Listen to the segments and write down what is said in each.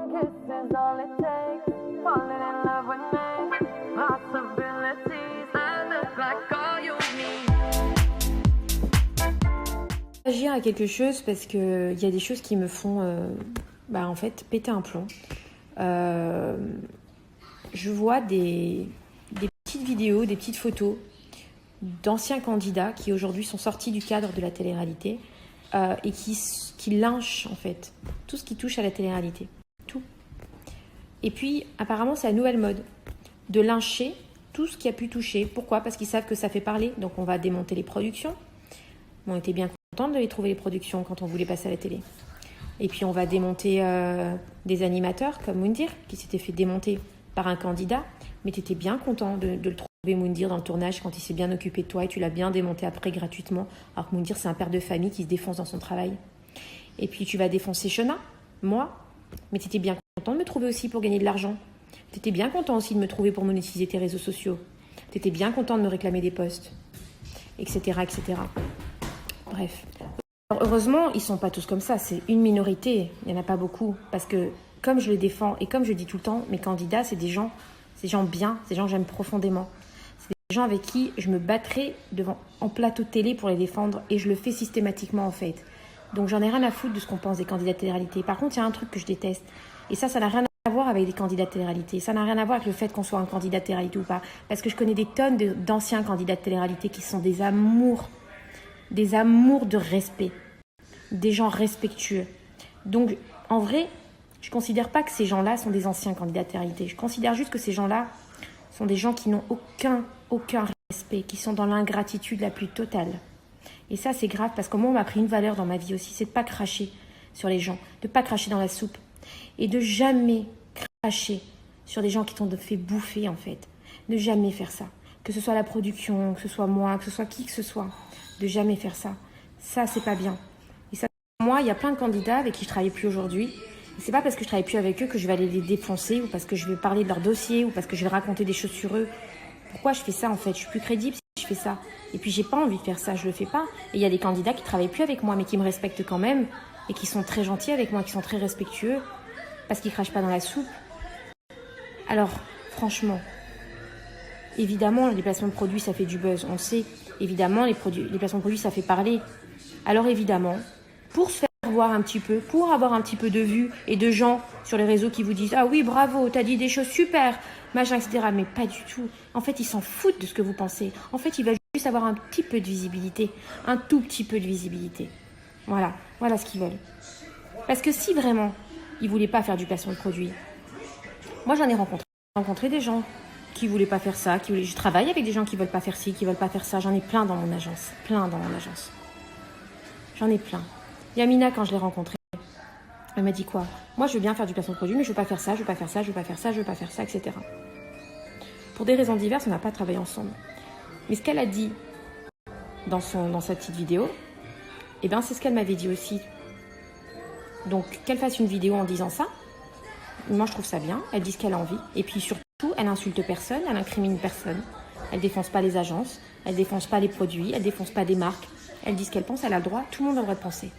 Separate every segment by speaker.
Speaker 1: One kiss is all it takes. Falling in love with me. Possibilities. I look like all you need.
Speaker 2: Agir à quelque chose parce que il y a des choses qui me font en fait péter un plomb. Je vois des petites vidéos, des petites photos d'anciens candidats qui aujourd'hui sont sortis du cadre de la télé-réalité et qui lynchent en fait tout ce qui touche à la télé-réalité. Tout. Et puis apparemment c'est la nouvelle mode de lyncher tout ce qui a pu toucher. Pourquoi ? Parce qu'ils savent que ça fait parler. Donc on va démonter les productions. On était bien contents de les trouver les productions quand on voulait passer à la télé. Et puis on va démonter des animateurs comme Moundir qui s'était fait démonter par un candidat. Mais tu étais bien content de le trouver Moundir dans le tournage quand il s'est bien occupé de toi et tu l'as bien démonté après gratuitement. Alors que Moundir c'est un père de famille qui se défonce dans son travail. Et puis tu vas défoncer Shona, moi. Mais tu étais bien content de me trouver aussi pour gagner de l'argent. Tu étais bien content aussi de me trouver pour monétiser tes réseaux sociaux. Tu étais bien content de me réclamer des posts, etc. etc. Bref. Alors, heureusement, ils ne sont pas tous comme ça. C'est une minorité. Il n'y en a pas beaucoup. Parce que, comme je le défends et comme je le dis tout le temps, mes candidats, c'est des gens bien, c'est des gens que j'aime profondément. C'est des gens avec qui je me battrai en plateau de télé pour les défendre et je le fais systématiquement en fait. Donc j'en ai rien à foutre de ce qu'on pense des candidats de télé-réalité. Par contre, il y a un truc que je déteste. Et ça n'a rien à voir avec les candidats de télé-réalité. Ça n'a rien à voir avec le fait qu'on soit un candidat de télé-réalité ou pas. Parce que je connais des tonnes d'anciens candidats de télé-réalité qui sont des amours de respect. Des gens respectueux. Donc, en vrai, je ne considère pas que ces gens-là sont des anciens candidats de télé-réalité. Je considère juste que ces gens-là sont des gens qui n'ont aucun respect, qui sont dans l'ingratitude la plus totale. Et ça, c'est grave parce que moi, on m'a pris une valeur dans ma vie aussi, c'est de ne pas cracher sur les gens, de ne pas cracher dans la soupe et de jamais cracher sur des gens qui t'ont fait bouffer, en fait. De jamais faire ça. Que ce soit la production, que ce soit moi, que ce soit qui que ce soit. De jamais faire ça. Ça, c'est pas bien. Et ça, moi, il y a plein de candidats avec qui je ne travaille plus aujourd'hui. Et c'est pas parce que je travaille plus avec eux que je vais aller les défoncer ou parce que je vais parler de leur dossier ou parce que je vais raconter des choses sur eux. Pourquoi je fais ça, en fait ? Je suis plus crédible si je fais ça. Et puis, j'ai pas envie de faire ça, je le fais pas. Et il y a des candidats qui travaillent plus avec moi, mais qui me respectent quand même et qui sont très gentils avec moi, qui sont très respectueux parce qu'ils crachent pas dans la soupe. Alors, franchement, évidemment, les placements de produits, ça fait du buzz, on le sait. Évidemment, les placements de produits, ça fait parler. Alors évidemment, pour se faire voir un petit peu, pour avoir un petit peu de vues et de gens sur les réseaux qui vous disent « Ah oui, bravo, t'as dit des choses super, machin, etc. » Mais pas du tout. En fait, ils s'en foutent de ce que vous pensez. En fait, ils veulent juste avoir un petit peu de visibilité. Un tout petit peu de visibilité. Voilà ce qu'ils veulent. Parce que si vraiment, ils voulaient pas faire du placement de produits, moi j'en ai rencontré des gens qui voulaient pas faire ça, je travaille avec des gens qui veulent pas faire ci, qui veulent pas faire ça. J'en ai plein dans mon agence. J'en ai plein. Yamina, quand je l'ai rencontrée, elle m'a dit quoi ? Moi, je veux bien faire du placement de produit, mais je veux pas faire ça, etc. Pour des raisons diverses, on n'a pas travaillé ensemble. Mais ce qu'elle a dit dans sa petite vidéo, c'est ce qu'elle m'avait dit aussi. Donc, qu'elle fasse une vidéo en disant ça, moi, je trouve ça bien. Elle dit ce qu'elle a envie. Et puis, surtout, elle insulte personne, elle incrimine personne. Elle défonce pas les agences, elle défonce pas les produits, elle défonce pas des marques. Elle dit ce qu'elle pense, elle a le droit, tout le monde a le droit de penser.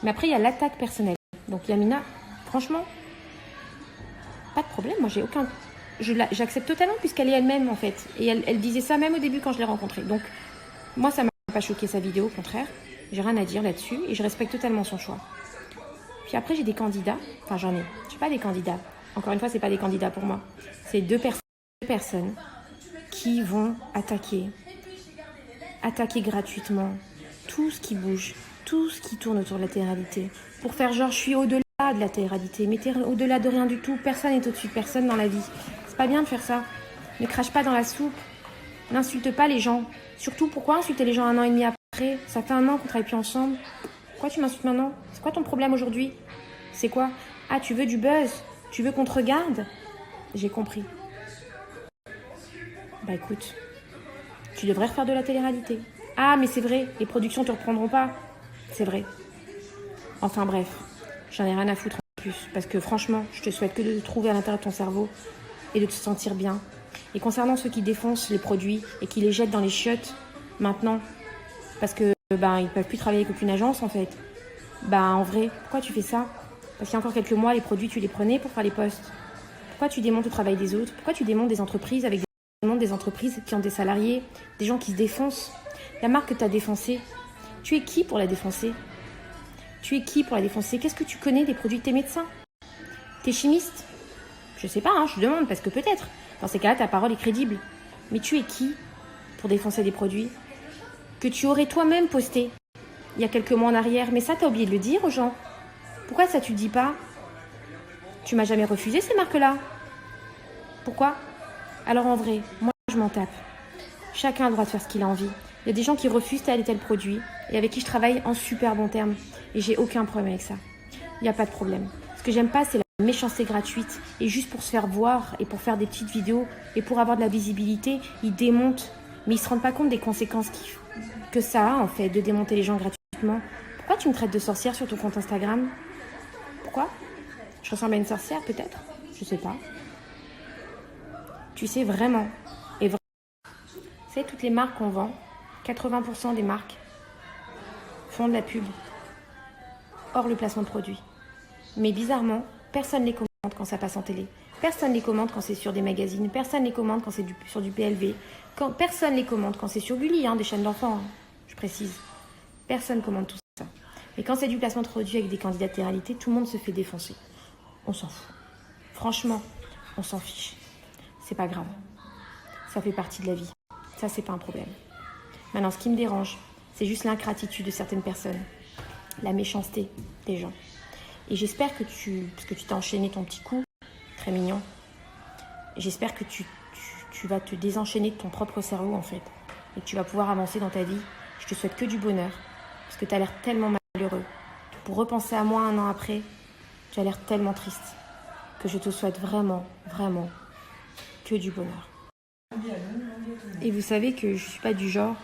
Speaker 2: Mais après, il y a l'attaque personnelle. Donc Yamina, franchement, pas de problème, moi j'accepte totalement puisqu'elle est elle-même en fait. Et elle disait ça même au début quand je l'ai rencontrée. Donc moi, ça m'a pas choqué sa vidéo, au contraire. J'ai rien à dire là-dessus et je respecte totalement son choix. Puis après, j'ai des candidats, j'ai pas des candidats. Encore une fois, c'est pas des candidats pour moi. C'est deux personnes qui vont attaquer gratuitement tout ce qui bouge, tout ce qui tourne autour de la télé-réalité, pour faire genre je suis au-delà de la télé-réalité, mais t'es au-delà de rien du tout, personne n'est au-dessus de personne dans la vie. C'est pas bien de faire ça. Ne crache pas dans la soupe, n'insulte pas les gens. Surtout, pourquoi insulter les gens 1 an et demi après ? Ça fait 1 an qu'on travaille plus ensemble. Pourquoi tu m'insultes maintenant ? C'est quoi ton problème aujourd'hui ? C'est quoi ? Ah, tu veux du buzz ? Tu veux qu'on te regarde ? J'ai compris. Bah écoute, tu devrais refaire de la télé-réalité. Ah, mais c'est vrai, les productions te reprendront pas. C'est vrai. Enfin bref, j'en ai rien à foutre en plus. Parce que franchement, je te souhaite que de te trouver à l'intérieur de ton cerveau et de te sentir bien. Et concernant ceux qui défoncent les produits et qui les jettent dans les chiottes maintenant, parce que ils peuvent plus travailler avec aucune agence en fait. En vrai, pourquoi tu fais ça ? Parce qu'il y a encore quelques mois, les produits, tu les prenais pour faire les posts. Pourquoi tu démontes le travail des autres? Pourquoi tu démontes des entreprises avec des entreprises qui ont des salariés, des gens qui se défoncent? La marque que tu as défoncée, tu es qui pour la défoncer? Tu es qui pour la défoncer? Qu'est-ce que tu connais des produits de tes médecins? T'es chimiste? Je sais pas, hein, je demande, parce que peut-être. Dans ces cas-là, ta parole est crédible. Mais tu es qui pour défoncer des produits que tu aurais toi-même posté il y a quelques mois en arrière? Mais ça, t'as oublié de le dire aux gens. Pourquoi ça, tu le dis pas? Tu m'as jamais refusé ces marques-là. Pourquoi? Alors en vrai, moi, je m'en tape. Chacun a le droit de faire ce qu'il a envie. Il y a des gens qui refusent tel et tel produit et avec qui je travaille en super bon terme. Et j'ai aucun problème avec ça. Il n'y a pas de problème. Ce que j'aime pas, c'est la méchanceté gratuite. Et juste pour se faire voir et pour faire des petites vidéos et pour avoir de la visibilité, ils démontent. Mais ils se rendent pas compte des conséquences que ça a, en fait, de démonter les gens gratuitement. Pourquoi tu me traites de sorcière sur ton compte Instagram? Pourquoi? Je ressemble à une sorcière, peut-être? Je sais pas. Tu sais vraiment. Et vraiment. Tu sais, toutes les marques qu'on vend, 80% des marques font de la pub. Hors le placement de produits. Mais bizarrement, personne ne les commente quand ça passe en télé. Personne ne les commente quand c'est sur des magazines. Personne ne les commente quand c'est sur du PLV. Personne ne les commente quand c'est sur Gulli, des chaînes d'enfants, je précise. Personne ne commente tout ça. Mais quand c'est du placement de produits avec des candidats de télé-réalité, tout le monde se fait défoncer. On s'en fout. Franchement, on s'en fiche. C'est pas grave. Ça fait partie de la vie. Ça, c'est pas un problème. Maintenant, ce qui me dérange, c'est juste l'ingratitude de certaines personnes. La méchanceté des gens. Et j'espère que parce que tu t'es enchaîné ton petit coup, très mignon, j'espère que tu vas te désenchaîner de ton propre cerveau, en fait, et que tu vas pouvoir avancer dans ta vie. Je te souhaite que du bonheur, parce que tu as l'air tellement malheureux. Pour repenser à moi 1 an après, tu as l'air tellement triste, que je te souhaite vraiment, vraiment, que du bonheur. Et vous savez que je suis pas du genre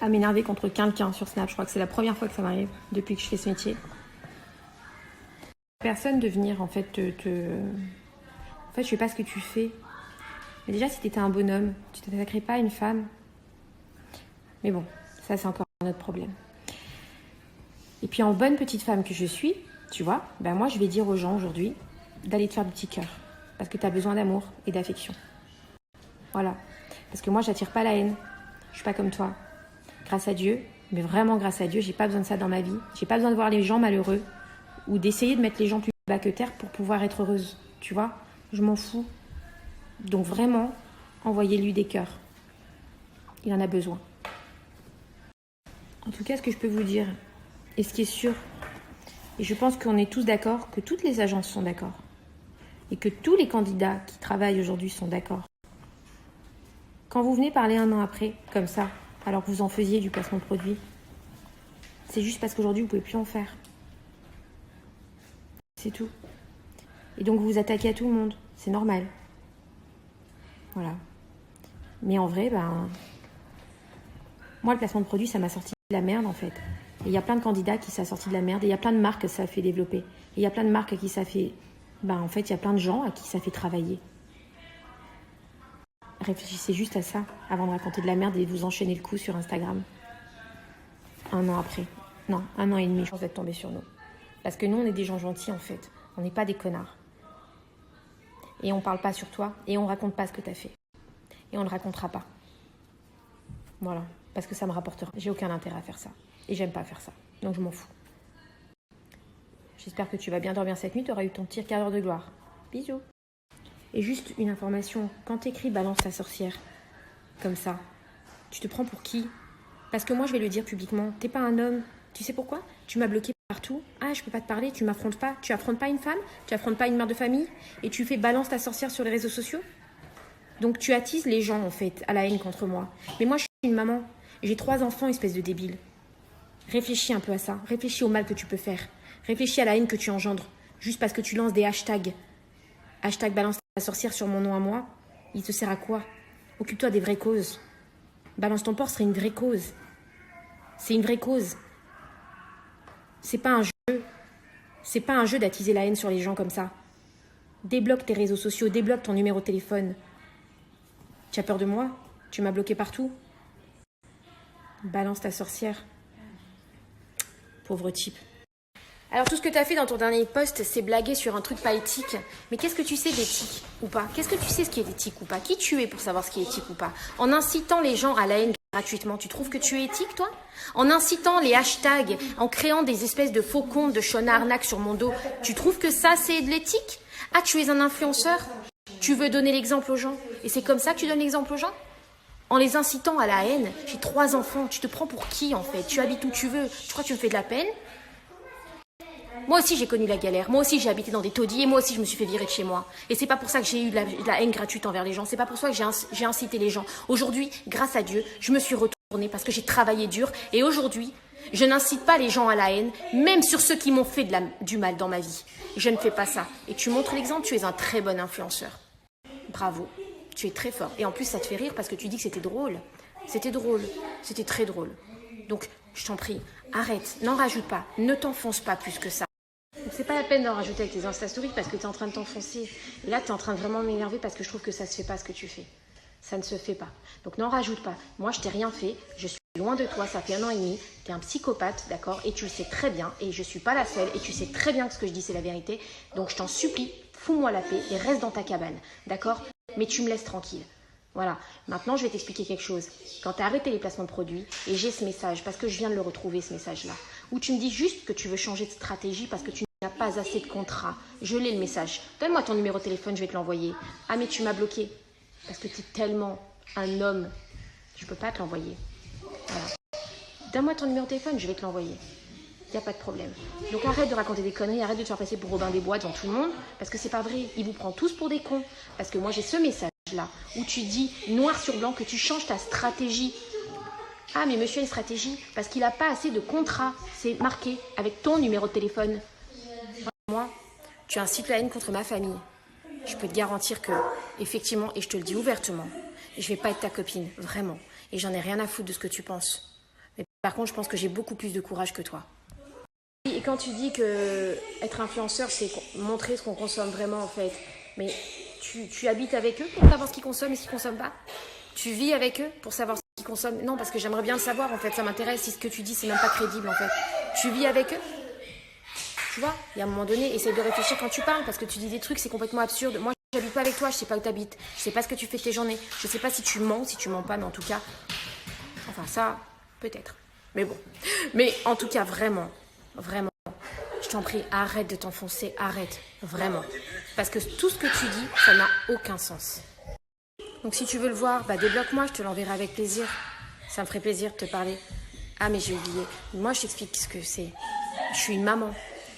Speaker 2: à m'énerver contre quelqu'un sur Snap. Je crois que c'est la première fois que ça m'arrive depuis que je fais ce métier. Personne de venir en fait En fait, je sais pas ce que tu fais. Mais déjà, si t'étais un bonhomme, tu t'attaquerais pas à une femme. Mais bon, ça c'est encore un autre problème. Et puis en bonne petite femme que je suis, tu vois, ben moi je vais dire aux gens aujourd'hui d'aller te faire du petit cœur. Parce que t'as besoin d'amour et d'affection. Voilà. Parce que moi j'attire pas la haine. Je suis pas comme toi. Grâce à Dieu, mais vraiment grâce à Dieu, j'ai pas besoin de ça dans ma vie. J'ai pas besoin de voir les gens malheureux ou d'essayer de mettre les gens plus bas que terre pour pouvoir être heureuse. Tu vois, je m'en fous. Donc vraiment, envoyez-lui des cœurs. Il en a besoin. En tout cas, ce que je peux vous dire, et ce qui est sûr, et je pense qu'on est tous d'accord, que toutes les agences sont d'accord, et que tous les candidats qui travaillent aujourd'hui sont d'accord. Quand vous venez parler 1 an après, comme ça, alors que vous en faisiez du placement de produit, c'est juste parce qu'aujourd'hui, vous ne pouvez plus en faire. C'est tout. Et donc, vous vous attaquez à tout le monde. C'est normal. Voilà. Mais en vrai, moi, le placement de produit, ça m'a sorti de la merde, en fait. Et il y a plein de candidats qui ça a sorti de la merde. Et il y a plein de marques que ça a fait développer. Et il y a plein de marques à qui ça fait... en fait, il y a plein de gens à qui ça fait travailler. Réfléchissez juste à ça avant de raconter de la merde et de vous enchaîner le coup sur Instagram. 1 an après. Non, 1 an et demi, je pense d'être tombé sur nous. Parce que nous, on est des gens gentils, en fait. On n'est pas des connards. Et on parle pas sur toi. Et on raconte pas ce que t'as fait. Et on le racontera pas. Voilà. Parce que ça me rapportera. J'ai aucun intérêt à faire ça. Et j'aime pas faire ça. Donc je m'en fous. J'espère que tu vas bien dormir cette nuit. Tu auras eu ton petit quart d'heure de gloire. Bisous. Et juste une information. Quand t'écris balance ta sorcière, comme ça, tu te prends pour qui? Parce que moi, je vais le dire publiquement. T'es pas un homme. Tu sais pourquoi? Tu m'as bloqué partout. Ah, je peux pas te parler. Tu m'affrontes pas. Tu affrontes pas une femme. Tu affrontes pas une mère de famille. Et tu fais balance ta sorcière sur les réseaux sociaux. Donc tu attises les gens, en fait, à la haine contre moi. Mais moi, je suis une maman. J'ai 3 enfants, espèce de débile. Réfléchis un peu à ça. Réfléchis au mal que tu peux faire. Réfléchis à la haine que tu engendres. Juste parce que tu lances des hashtags. Hashtag balance ta sorcière sur mon nom à moi. Il te sert à quoi? Occupe-toi des vraies causes. Balance ton porc serait une vraie cause. C'est une vraie cause. C'est pas un jeu. C'est pas un jeu d'attiser la haine sur les gens comme ça. Débloque tes réseaux sociaux. Débloque ton numéro de téléphone. Tu as peur de moi? Tu m'as bloqué partout? Balance ta sorcière. Pauvre type. Alors tout ce que tu as fait dans ton dernier post, c'est blaguer sur un truc pas éthique. Mais qu'est-ce que tu sais d'éthique ou pas? Qu'est-ce que tu sais ce qui est éthique ou pas? Qui tu es pour savoir ce qui est éthique ou pas? En incitant les gens à la haine gratuitement, tu trouves que tu es éthique, toi? En incitant les hashtags, en créant des espèces de faux comptes de Shona Arnaque sur mon dos, tu trouves que ça, c'est de l'éthique? Ah, tu es un influenceur? Tu veux donner l'exemple aux gens? Et c'est comme ça que tu donnes l'exemple aux gens? En les incitant à la haine? J'ai 3 enfants, tu te prends pour qui en fait? Tu habites où tu veux, tu crois que tu me fais de la peine? Moi aussi, j'ai connu la galère. Moi aussi, j'ai habité dans des taudis et moi aussi, je me suis fait virer de chez moi. Et c'est pas pour ça que j'ai eu de la haine gratuite envers les gens. C'est pas pour ça que j'ai incité les gens. Aujourd'hui, grâce à Dieu, je me suis retournée parce que j'ai travaillé dur. Et aujourd'hui, je n'incite pas les gens à la haine, même sur ceux qui m'ont fait du mal dans ma vie. Je ne fais pas ça. Et tu montres l'exemple, tu es un très bon influenceur. Bravo. Tu es très fort. Et en plus, ça te fait rire parce que tu dis que c'était drôle. C'était drôle. C'était très drôle. Donc, je t'en prie, arrête. N'en rajoute pas. Ne t'enfonce pas plus que ça. C'est pas la peine d'en rajouter avec tes Insta Stories parce que tu es en train de t'enfoncer. Et là, tu es en train de vraiment m'énerver parce que je trouve que ça se fait pas ce que tu fais. Ça ne se fait pas. Donc n'en rajoute pas. Moi, je t'ai rien fait. Je suis loin de toi. Ça fait 1 an et demi. Tu es un psychopathe, d'accord? Et tu le sais très bien. Et je suis pas la seule. Et tu sais très bien que ce que je dis, c'est la vérité. Donc je t'en supplie, fous-moi la paix et reste dans ta cabane, d'accord? Mais tu me laisses tranquille. Voilà. Maintenant, je vais t'expliquer quelque chose. Quand tu as arrêté les placements de produits, et j'ai ce message, parce que je viens de le retrouver, ce message-là, où tu me dis juste que tu veux changer de stratégie parce que tu n'as pas assez de contrats. Je l'ai le message. Donne-moi ton numéro de téléphone, je vais te l'envoyer. Ah, mais tu m'as bloqué. Parce que tu es tellement un homme. Je ne peux pas te l'envoyer. Voilà. Donne-moi ton numéro de téléphone, je vais te l'envoyer. Il n'y a pas de problème. Donc arrête de raconter des conneries, arrête de te faire passer pour Robin des Bois devant tout le monde, parce que c'est pas vrai. Il vous prend tous pour des cons. Parce que moi, j'ai ce message-là, où tu dis, noir sur blanc, que tu changes ta stratégie. Ah, mais monsieur a une stratégie, parce qu'il n'a pas assez de contrats. C'est marqué avec ton numéro de téléphone. Moi, tu incites la haine contre ma famille. Je peux te garantir que, effectivement, et je te le dis ouvertement, je vais pas être ta copine, vraiment. Et j'en ai rien à foutre de ce que tu penses. Mais par contre, je pense que j'ai beaucoup plus de courage que toi. Et quand tu dis que être influenceur, c'est montrer ce qu'on consomme vraiment, en fait. Mais tu habites avec eux pour savoir ce qu'ils consomment et ce qu'ils consomment pas? Tu vis avec eux pour savoir ce qu'ils consomment? Non, parce que j'aimerais bien le savoir, en fait. Ça m'intéresse si ce que tu dis, c'est même pas crédible, en fait. Tu vis avec eux? Tu vois, il y a un moment donné, essaye de réfléchir quand tu parles, parce que tu dis des trucs, c'est complètement absurde. Moi, j'habite pas avec toi, je sais pas où t'habites, je sais pas ce que tu fais de tes journées, je sais pas si tu mens, si tu mens pas, mais en tout cas, enfin ça, peut-être. Mais bon, mais en tout cas, vraiment, je t'en prie, arrête de t'enfoncer, arrête, vraiment. Parce que tout ce que tu dis, ça n'a aucun sens. Donc si tu veux le voir, bah débloque-moi, je te l'enverrai avec plaisir. Ça me ferait plaisir de te parler. Ah mais j'ai oublié, moi je t'explique ce que c'est. Je suis une maman.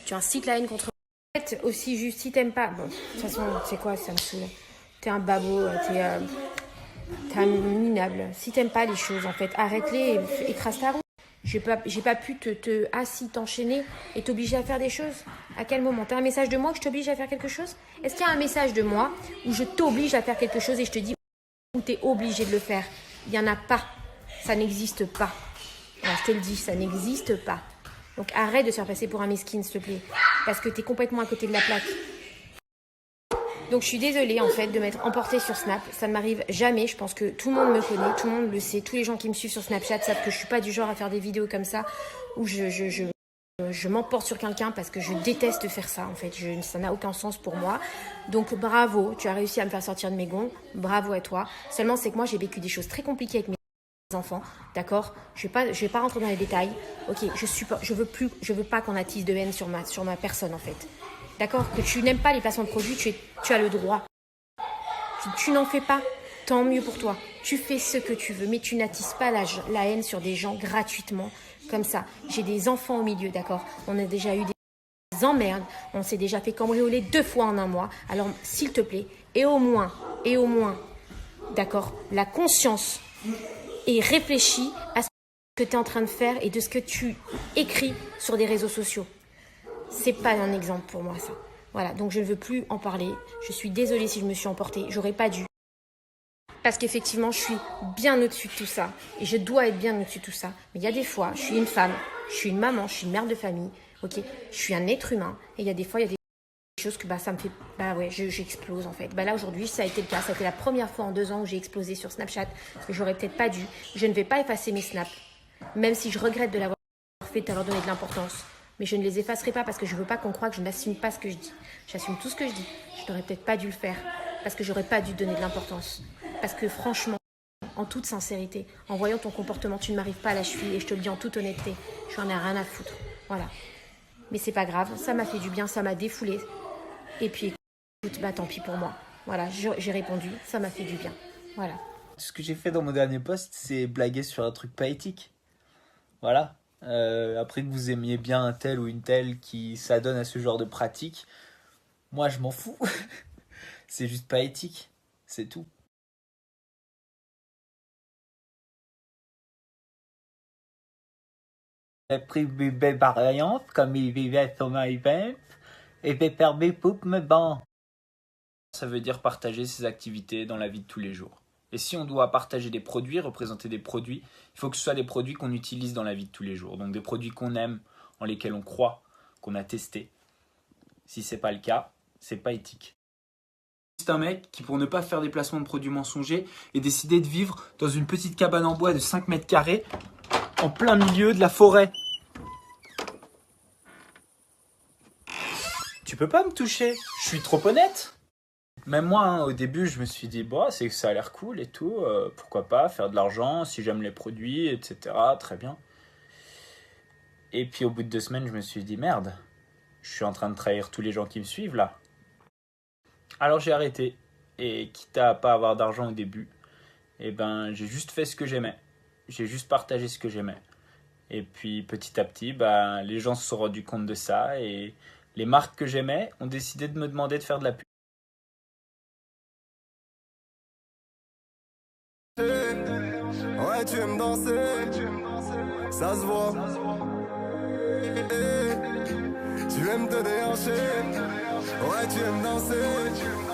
Speaker 2: Tu incites la haine contre moi. Aussi juste, si t'aimes pas, bon, de toute façon, c'est quoi, ça me saoule. T'es un babot, t'es un minable. Si t'aimes pas les choses, en fait, arrête-les et écrase ta roue. J'ai pas pu t'enchaîner et t'obliger à faire des choses. À quel moment? T'as un message de moi où je t'oblige à faire quelque chose? Est-ce qu'il y a un message de moi où je t'oblige à faire quelque chose et je te dis où t'es obligé de le faire? Il n'y en a pas. Ça n'existe pas. Alors, je te le dis, ça n'existe pas. Donc arrête de se faire passer pour un miskin, s'il te plaît. Parce que t'es complètement à côté de la plaque. Donc je suis désolée en fait de m'être emportée sur Snap. Ça ne m'arrive jamais. Je pense que tout le monde me connaît, tout le monde le sait. Tous les gens qui me suivent sur Snapchat savent que je suis pas du genre à faire des vidéos comme ça où je m'emporte sur quelqu'un parce que je déteste faire ça en fait. Ça n'a aucun sens pour moi. Donc bravo, tu as réussi à me faire sortir de mes gonds. Bravo à toi. Seulement c'est que moi j'ai vécu des choses très compliquées avec mes enfants, d'accord? Je vais pas rentrer dans les détails. Ok, je veux pas qu'on attise de haine sur ma personne en fait. D'accord? Que tu n'aimes pas les placements de produits, tu as le droit. Si tu n'en fais pas, tant mieux pour toi. Tu fais ce que tu veux, mais tu n'attises pas la haine sur des gens gratuitement comme ça. J'ai des enfants au milieu, d'accord? On a déjà eu des emmerdes. On s'est déjà fait cambrioler 2 fois en 1 mois. Alors, s'il te plaît, et au moins, d'accord, la conscience et réfléchis à ce que tu es en train de faire et de ce que tu écris sur des réseaux sociaux. C'est pas un exemple pour moi, ça. Voilà, donc je ne veux plus en parler. Je suis désolée si je me suis emportée. J'aurais pas dû. Parce qu'effectivement, je suis bien au-dessus de tout ça. Et je dois être bien au-dessus de tout ça. Mais il y a des fois, je suis une femme, je suis une maman, je suis une mère de famille. Ok, je suis un être humain. Et il y a des fois, il y a des choses que ça me fait... j'explose en fait. Là, aujourd'hui, ça a été le cas. Ça a été la première fois en 2 ans où j'ai explosé sur Snapchat. J'aurais peut-être pas dû. Je ne vais pas effacer mes snaps. Même si je regrette de l'avoir fait, d'avoir donné de l'importance. Mais je ne les effacerai pas parce que je ne veux pas qu'on croie que je n'assume pas ce que je dis. J'assume tout ce que je dis. Je n'aurais peut-être pas dû le faire parce que j'aurais pas dû donner de l'importance. Parce que franchement, en toute sincérité, en voyant ton comportement, tu ne m'arrives pas à la cheville et je te le dis en toute honnêteté, je n'en ai rien à foutre. Voilà. Mais c'est pas grave, ça m'a fait du bien, ça m'a défoulé. Et puis écoute, bah tant pis pour moi. Voilà, j'ai répondu, ça m'a fait du bien. Voilà.
Speaker 3: Ce que j'ai fait dans mon dernier post, c'est blaguer sur un truc pas éthique. Voilà. Après que vous aimiez bien un tel ou une telle qui s'adonne à ce genre de pratique, moi je m'en fous. C'est juste pas éthique. C'est tout. J'ai pris une belle variante comme il vivait sur ma event et j'ai fermé toutes mes bancs. Ça veut dire partager ses activités dans la vie de tous les jours. Et si on doit partager des produits, représenter des produits, il faut que ce soit des produits qu'on utilise dans la vie de tous les jours. Donc des produits qu'on aime, en lesquels on croit, qu'on a testés. Si c'est pas le cas, c'est pas éthique. C'est un mec qui, pour ne pas faire des placements de produits mensongers, est décidé de vivre dans une petite cabane en bois de 5 mètres carrés, en plein milieu de la forêt. Tu peux pas me toucher, je suis trop honnête. Même moi, hein, au début, je me suis dit, bah, c'est que ça a l'air cool et tout, pourquoi pas faire de l'argent si j'aime les produits, etc. Très bien. Et puis au bout de 2 semaines, je me suis dit, merde, je suis en train de trahir tous les gens qui me suivent là. Alors j'ai arrêté, et quitte à pas avoir d'argent au début, eh ben, j'ai juste fait ce que j'aimais. J'ai juste partagé ce que j'aimais. Et puis petit à petit, bah, les gens se sont rendus compte de ça, et les marques que j'aimais ont décidé de me demander de faire de la pub.
Speaker 4: Ouais, tu aimes danser, ça se voit. Tu aimes te déhancher, ouais, tu aimes danser.